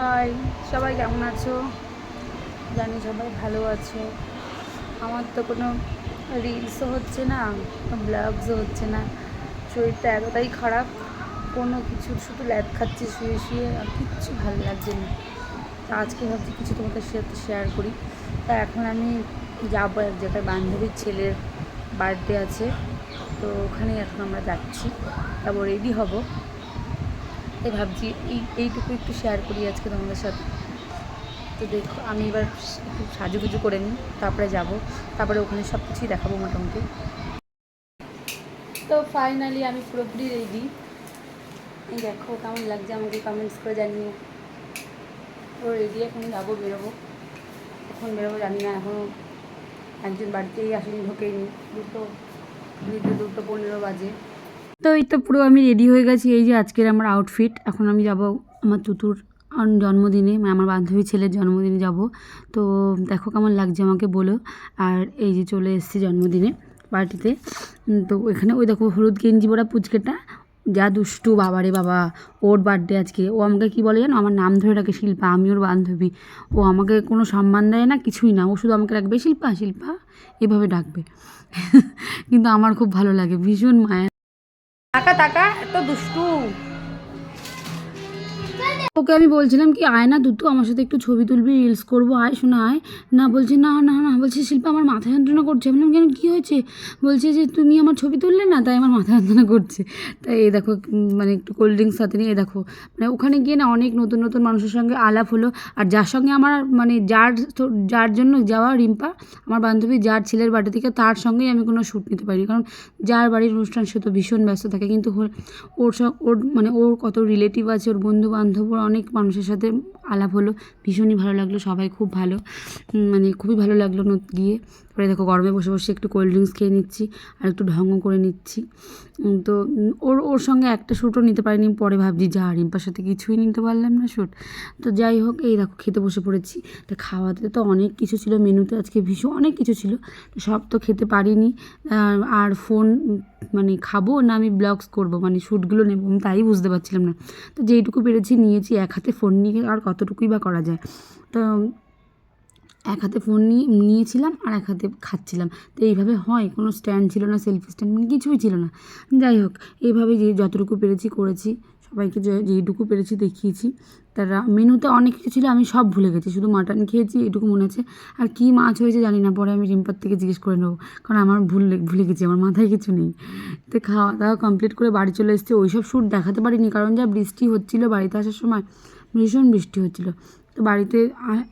High, সবাই কেমন আছো? জানি সবাই ভালো আছো। আমার তো কোনো রিলসও হচ্ছে না, ব্লগসও হচ্ছে না। শরীরটা এতটাই খারাপ, কোনো কিছু শুধু ল্যাদ খাচ্ছি শুয়ে শুয়ে, আর কিচ্ছু ভালো লাগছে না। তা আজকে ভাবছি কিছু তোমাদের সাথে শেয়ার করি। তা এখন আমি যাবো এক জায়গায়, বান্ধবীর ছেলের বার্থডে আছে, তো ওখানেই এখন আমরা যাচ্ছি। তারপর রেডি হব, তাই ভাবছি এইটুকু একটু শেয়ার করি আজকে তোমাদের সাথে। তো দেখো, আমি এবার একটু সাজুগুজু করে নিই, তারপরে যাব, তারপরে ওখানে সব কিছুই দেখাবো মোটামুটি। তো ফাইনালি আমি পুরোপুরি রেডি। এই দেখো কেমন লাগছে আমাকে কমেন্টস করে জানিও। পুরো রেডি, এখন যাবো, বেরোবো। কখন বেরোবো জানি না, এখনও একজন বাড়িতেই আসেনি, ঢোকেইনি। 2:15 বাজে। তো এই তো পুরো আমি রেডি হয়ে গেছি। এই যে আজকের আমার আউটফিট। এখন আমি যাব আমার তুতুর জন্মদিনে, মানে আমার বান্ধবী ছেলের জন্মদিনে যাব। তো দেখো কেমন লাগছে আমাকে বলো। আর এই যে চলে এসেছি জন্মদিনে পার্টিতে। তো এখানে ওই দেখো হলুদ গেঞ্জি পরা পুচকেটা, যা দুষ্টু বাবারে বাবা। ওর বার্থডে আজকে। ও আমাকে কী বলে জানো, আমার নাম ধরে ডাকে শিল্পা, আমি ওর বান্ধবী। ও আমাকে কোনো সম্মান দেয় না, কিছুই না। ও শুধু আমাকে ডাকবে শিল্পা শিল্পা, এভাবে ডাকবে। কিন্তু আমার খুব ভালো লাগে, ভীষণ মায়া। টাকা টাকা এত দুষ্টু। ওকে আমি বলছিলাম কি, আয় না দুতু, আমার সাথে একটু ছবি তুলবি, রিলস করবো, আয় শোনা আয়। না বলছে না না না, বলছে শিল্পা আমার মাথা যন্ত্রণা করছে। আমি বললাম কেন, কী হয়েছে? বলছে যে তুমি আমার ছবি তুললে না, তাই আমার মাথা যন্ত্রণা করছে। তাই এই দেখো, মানে একটু কোল্ড ড্রিঙ্কস সাথে নিয়ে দেখো, মানে ওখানে গিয়ে না অনেক নতুন নতুন মানুষের সঙ্গে আলাপ হলো। আর যার সঙ্গে আমার মানে যার জন্য যাওয়া, রিম্পা আমার বান্ধবী, যার ছেলের বাড়ি থেকে, তার সঙ্গেই আমি কোনো শ্যুট নিতে পারিনি, কারণ যার বাড়ির অনুষ্ঠান সে তো ভীষণ ব্যস্ত থাকে। কিন্তু ওর মানে ওর কত রিলেটিভ আছে, ওর বন্ধু বান্ধব, ওর অনেক মানুষের সাথে আলাপ হলো। ভীষণই ভালো লাগলো, সবাই খুব ভালো, মানে খুবই ভালো লাগলো গিয়ে। পরে দেখো গরমে বসে বসে একটু কোল্ড ড্রিঙ্কস খেয়ে নিচ্ছি, আর একটু ঢঙও করে নিচ্ছি। তো ওর সঙ্গে একটা শ্যুটও নিতে পারিনি। পরে ভাবছি যা, রিম্পার সাথে কিছুই নিতে পারলাম না শ্যুট। তো যাই হোক, এই দেখো খেতে বসে পড়েছি। তো খাওয়াতে তো অনেক কিছু ছিল মেনুতে, আজকে ভীষণ অনেক কিছু ছিল, তো সব তো খেতে পারিনি। আর ফোন, মানে খাবো না আমি ব্লগস করব, মানে শ্যুটগুলো নেব, আমি তাই বুঝতে পারছিলাম না। তো যেইটুকু পেরেছি নিয়েছি। এক হাতে ফোন নিয়ে আর কতটুকুই বা করা যায়। তো এক হাতে ফোন নিয়েছিলাম, আর এক হাতে খাচ্ছিলাম। তো এইভাবে হয়, কোনো স্ট্যান্ড ছিল না, সেলফি স্ট্যান্ড, মানে কিছুই ছিল না। যাই হোক, এইভাবে যে যতটুকু পেরেছি করেছি, সবাইকে যেইটুকু পেরেছি দেখিয়েছি। তারা মেনুতে অনেক কিছু ছিল, আমি সব ভুলে গেছি, শুধু মাটন খেয়েছি এটুকু মনে আছে। আর কী মাছ হয়েছে জানি না, পরে আমি রিম্পার থেকে জিজ্ঞেস করে নেবো, কারণ আমার ভুলে গেছি, আমার মাথায় কিছু নেই। তো খাওয়া দাওয়া কমপ্লিট করে বাড়ি চলে এসেছি। ওইসব শ্যুট দেখাতে পারিনি, কারণ যা বৃষ্টি হচ্ছিলো, বাড়িতে আসার সময় ভীষণ বৃষ্টি হচ্ছিলো। তো বাড়িতে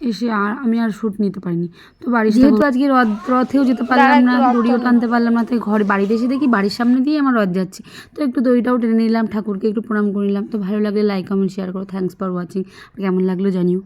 এসে আমি আর শ্যুট নিতে পারিনি। তো যেহেতু আজকে রথেও যেতে পারলাম না, দড়িও টানতে পারলাম না, তাই বাড়িতে এসে দেখি বাড়ির সামনে দিয়ে আমার রথ যাচ্ছে। তো একটু দড়িটাও টেনে নিলাম, ঠাকুরকে একটু প্রণাম করে নিলাম। তো ভালো লাগলে লাইক কমেন্ট শেয়ার করো। Thanks for watching. কেমন লাগলো জানিও।